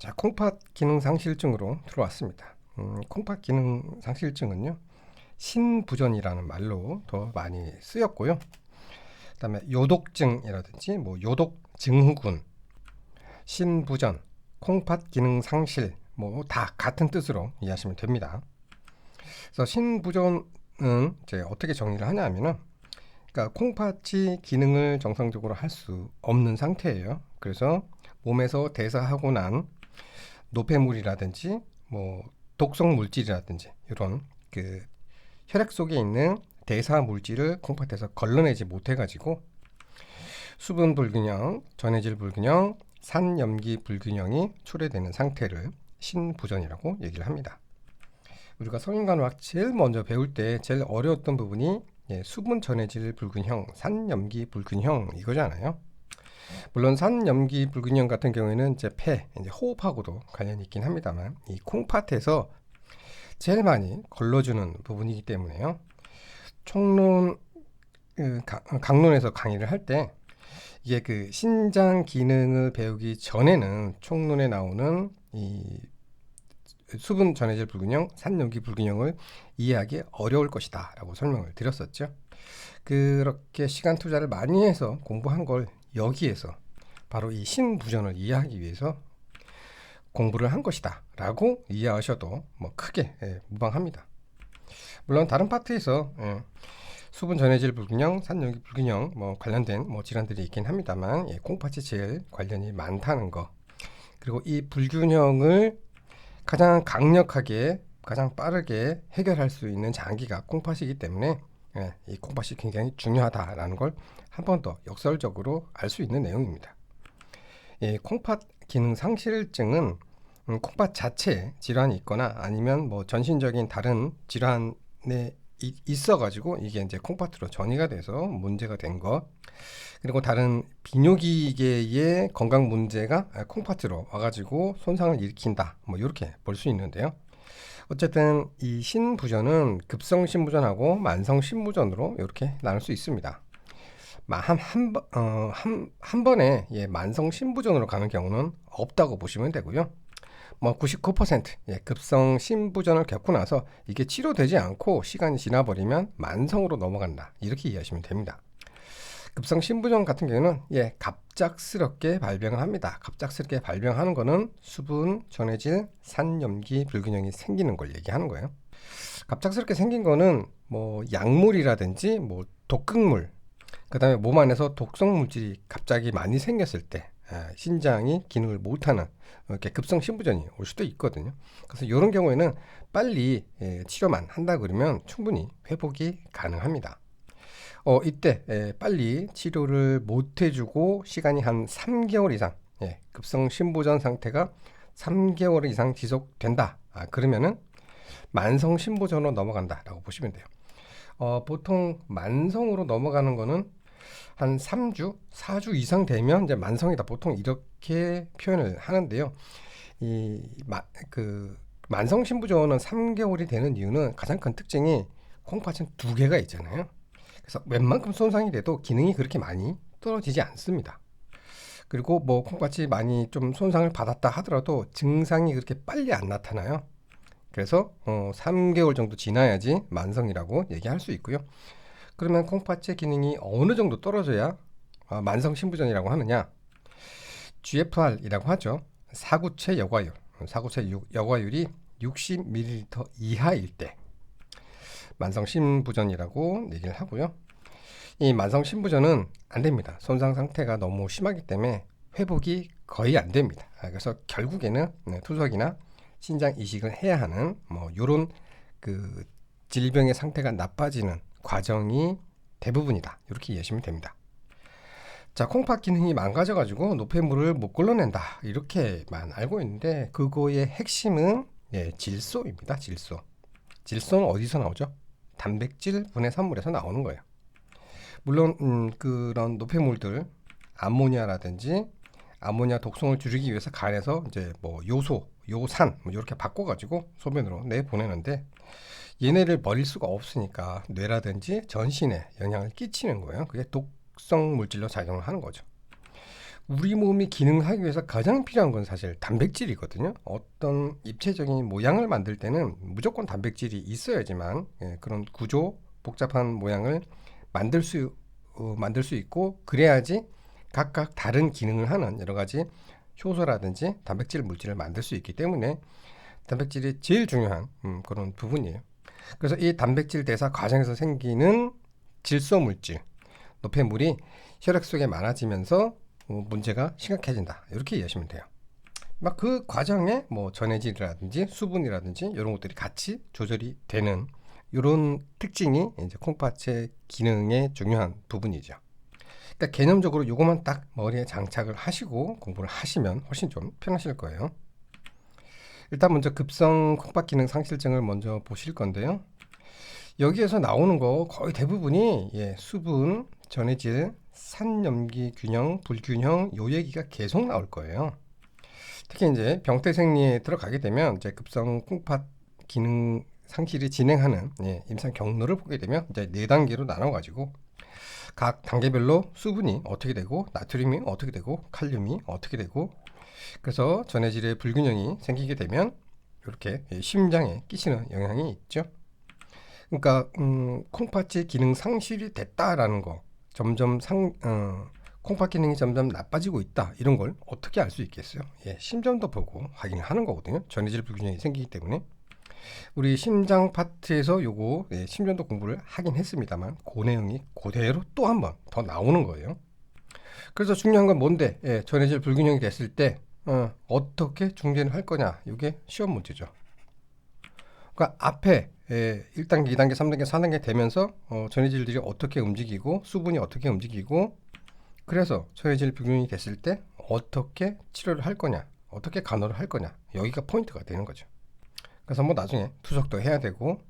자, 콩팥 기능 상실증으로 들어왔습니다. 콩팥 기능 상실증은요, 신부전이라는 말로 더 많이 쓰였고요. 그다음에 요독증이라든지 요독 증후군, 신부전, 콩팥 기능 상실 다 같은 뜻으로 이해하시면 됩니다. 그래서 신부전은 이제 어떻게 정의를 하냐면은, 그러니까 콩팥이 기능을 정상적으로 할 수 없는 상태예요. 그래서 몸에서 대사하고 난 노폐물이라든지 독성 물질이라든지 이런 그 혈액 속에 있는 대사 물질을 콩팥에서 걸러내지 못해 가지고 수분 불균형, 전해질 불균형, 산염기 불균형이 초래되는 상태를 신부전이라고 얘기를 합니다. 우리가 성인간호학 제일 먼저 배울 때 제일 어려웠던 부분이 수분 전해질 불균형, 산염기 불균형 이거잖아요. 물론 산염기 불균형 같은 경우에는 이제 호흡하고도 관련이 있긴 합니다만, 이 콩팥에서 제일 많이 걸러주는 부분이기 때문에요. 총론 강론에서 강의를 할 때 이게 그 신장 기능을 배우기 전에는 총론에 나오는 이 수분 전해질 불균형, 산염기 불균형을 이해하기 어려울 것이다라고 설명을 드렸었죠. 그렇게 시간 투자를 많이 해서 공부한 걸 여기에서 바로 이 신부전을 이해하기 위해서 공부를 한 것이다 라고 이해하셔도 크게 무방합니다. 물론 다른 파트에서 수분 전해질 불균형, 산염기 불균형 관련된 질환들이 있긴 합니다만, 콩팥이 제일 관련이 많다는 거, 그리고 이 불균형을 가장 강력하게 가장 빠르게 해결할 수 있는 장기가 콩팥이기 때문에 이 콩팥이 굉장히 중요하다라는 걸 한 번 더 역설적으로 알 수 있는 내용입니다. 콩팥 기능 상실증은 콩팥 자체에 질환이 있거나 아니면 전신적인 다른 질환에 있어가지고 이게 이제 콩팥으로 전이가 돼서 문제가 된 것, 그리고 다른 비뇨기계의 건강 문제가 콩팥으로 와가지고 손상을 일으킨다, 이렇게 볼 수 있는데요. 어쨌든 이 신부전은 급성 신부전하고 만성 신부전으로 이렇게 나눌 수 있습니다. 한 번에 만성 신부전으로 가는 경우는 없다고 보시면 되고요. 99% 급성 신부전을 겪고 나서 이게 치료되지 않고 시간이 지나버리면 만성으로 넘어간다, 이렇게 이해하시면 됩니다. 급성 신부전 같은 경우는 갑작스럽게 발병을 합니다. 갑작스럽게 발병하는 거는 수분 전해질 산염기 불균형이 생기는 걸 얘기하는 거예요. 갑작스럽게 생긴 거는 약물이라든지 독극물, 그 다음에 몸 안에서 독성 물질이 갑자기 많이 생겼을 때 신장이 기능을 못하는 이렇게 급성 신부전이 올 수도 있거든요. 그래서 이런 경우에는 빨리 치료만 한다 그러면 충분히 회복이 가능합니다. 이때 빨리 치료를 못 해주고 시간이 한 3개월 이상, 급성 신부전 상태가 3개월 이상 지속된다, 그러면은 만성 신부전으로 넘어간다라고 보시면 돼요. 보통 만성으로 넘어가는 거는 한 3주, 4주 이상 되면 이제 만성이다, 보통 이렇게 표현을 하는데요. 만성 신부전은 3개월이 되는 이유는 가장 큰 특징이 콩팥은 두 개가 있잖아요. 그래서 웬만큼 손상이 돼도 기능이 그렇게 많이 떨어지지 않습니다. 그리고 콩팥이 많이 좀 손상을 받았다 하더라도 증상이 그렇게 빨리 안 나타나요. 그래서 3개월 정도 지나야지 만성이라고 얘기할 수 있고요. 그러면 콩팥의 기능이 어느 정도 떨어져야 만성 신부전이라고 하느냐? GFR이라고 하죠. 사구체 여과율. 사구체 여과율이 60ml 이하일 때 만성 신부전이라고 얘기를 하고요. 이 만성 신부전은 안 됩니다. 손상 상태가 너무 심하기 때문에 회복이 거의 안 됩니다. 그래서 결국에는 투석이나 신장 이식을 해야 하는 요런 그 질병의 상태가 나빠지는 과정이 대부분이다, 이렇게 이해하시면 됩니다. 자, 콩팥 기능이 망가져가지고 노폐물을 못 걸러낸다, 이렇게만 알고 있는데 그거의 핵심은 질소입니다. 질소는 어디서 나오죠? 단백질 분해 산물에서 나오는 거예요. 물론 그런 노폐물들, 암모니아라든지 암모니아 독성을 줄이기 위해서 간에서 이제 요소, 요산 이렇게 바꿔가지고 소변으로 내보내는데, 얘네를 버릴 수가 없으니까 뇌라든지 전신에 영향을 끼치는 거예요. 그게 독성 물질로 작용을 하는 거죠. 우리 몸이 기능하기 위해서 가장 필요한 건 사실 단백질이거든요. 어떤 입체적인 모양을 만들 때는 무조건 단백질이 있어야지만 그런 구조, 복잡한 모양을 만들 수 있고, 그래야지 각각 다른 기능을 하는 여러 가지 효소라든지 단백질 물질을 만들 수 있기 때문에 단백질이 제일 중요한 그런 부분이에요. 그래서 이 단백질 대사 과정에서 생기는 질소 물질, 노폐물이 혈액 속에 많아지면서 문제가 심각해진다, 이렇게 이해하시면 돼요. 막 그 과정에 뭐 전해질이라든지 수분이라든지 이런 것들이 같이 조절이 되는 이런 특징이 이제 콩팥의 기능의 중요한 부분이죠. 그러니까 개념적으로 이것만 딱 머리에 장착을 하시고 공부를 하시면 훨씬 좀 편하실 거예요. 일단 먼저 급성 콩팥 기능 상실증을 먼저 보실 건데요. 여기에서 나오는 거 거의 대부분이 수분, 전해질, 산염기 균형, 불균형, 요 얘기가 계속 나올 거예요. 특히 이제 병태생리에 들어가게 되면 이제 급성 콩팥 기능 상실이 진행하는 임상 경로를 보게 되면 이제 4단계로 나눠가지고 각 단계별로 수분이 어떻게 되고, 나트륨이 어떻게 되고, 칼륨이 어떻게 되고, 그래서 전해질의 불균형이 생기게 되면 이렇게 심장에 끼치는 영향이 있죠. 그러니까 콩팥의 기능 상실이 됐다라는 거, 점점 콩팥 기능이 점점 나빠지고 있다, 이런 걸 어떻게 알 수 있겠어요? 심전도 보고 확인을 하는 거거든요. 전해질 불균형이 생기기 때문에. 우리 심장 파트에서 요거 심전도 공부를 하긴 했습니다만 그 내용이 그대로 또 한 번 더 나오는 거예요. 그래서 중요한 건 뭔데? 전해질 불균형이 됐을 때 어떻게 중재를 할 거냐, 이게 시험 문제죠. 그러니까 앞에 1단계, 2단계, 3단계, 4단계 되면서 전해질들이 어떻게 움직이고 수분이 어떻게 움직이고, 그래서 전해질 불균형이 됐을 때 어떻게 치료를 할 거냐, 어떻게 간호를 할 거냐, 여기가 포인트가 되는 거죠. 그래서 뭐 나중에 투석도 해야 되고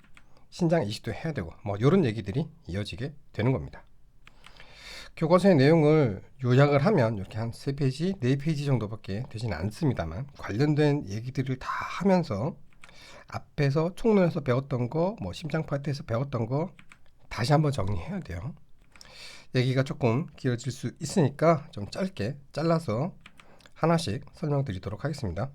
신장 이식도 해야 되고 뭐 이런 얘기들이 이어지게 되는 겁니다. 교과서의 내용을 요약을 하면 이렇게 한 3페이지, 4페이지 정도밖에 되지는 않습니다만 관련된 얘기들을 다 하면서 앞에서 총론에서 배웠던 거, 뭐 심장 파트에서 배웠던 거 다시 한번 정리해야 돼요. 얘기가 조금 길어질 수 있으니까 좀 짧게 잘라서 하나씩 설명드리도록 하겠습니다.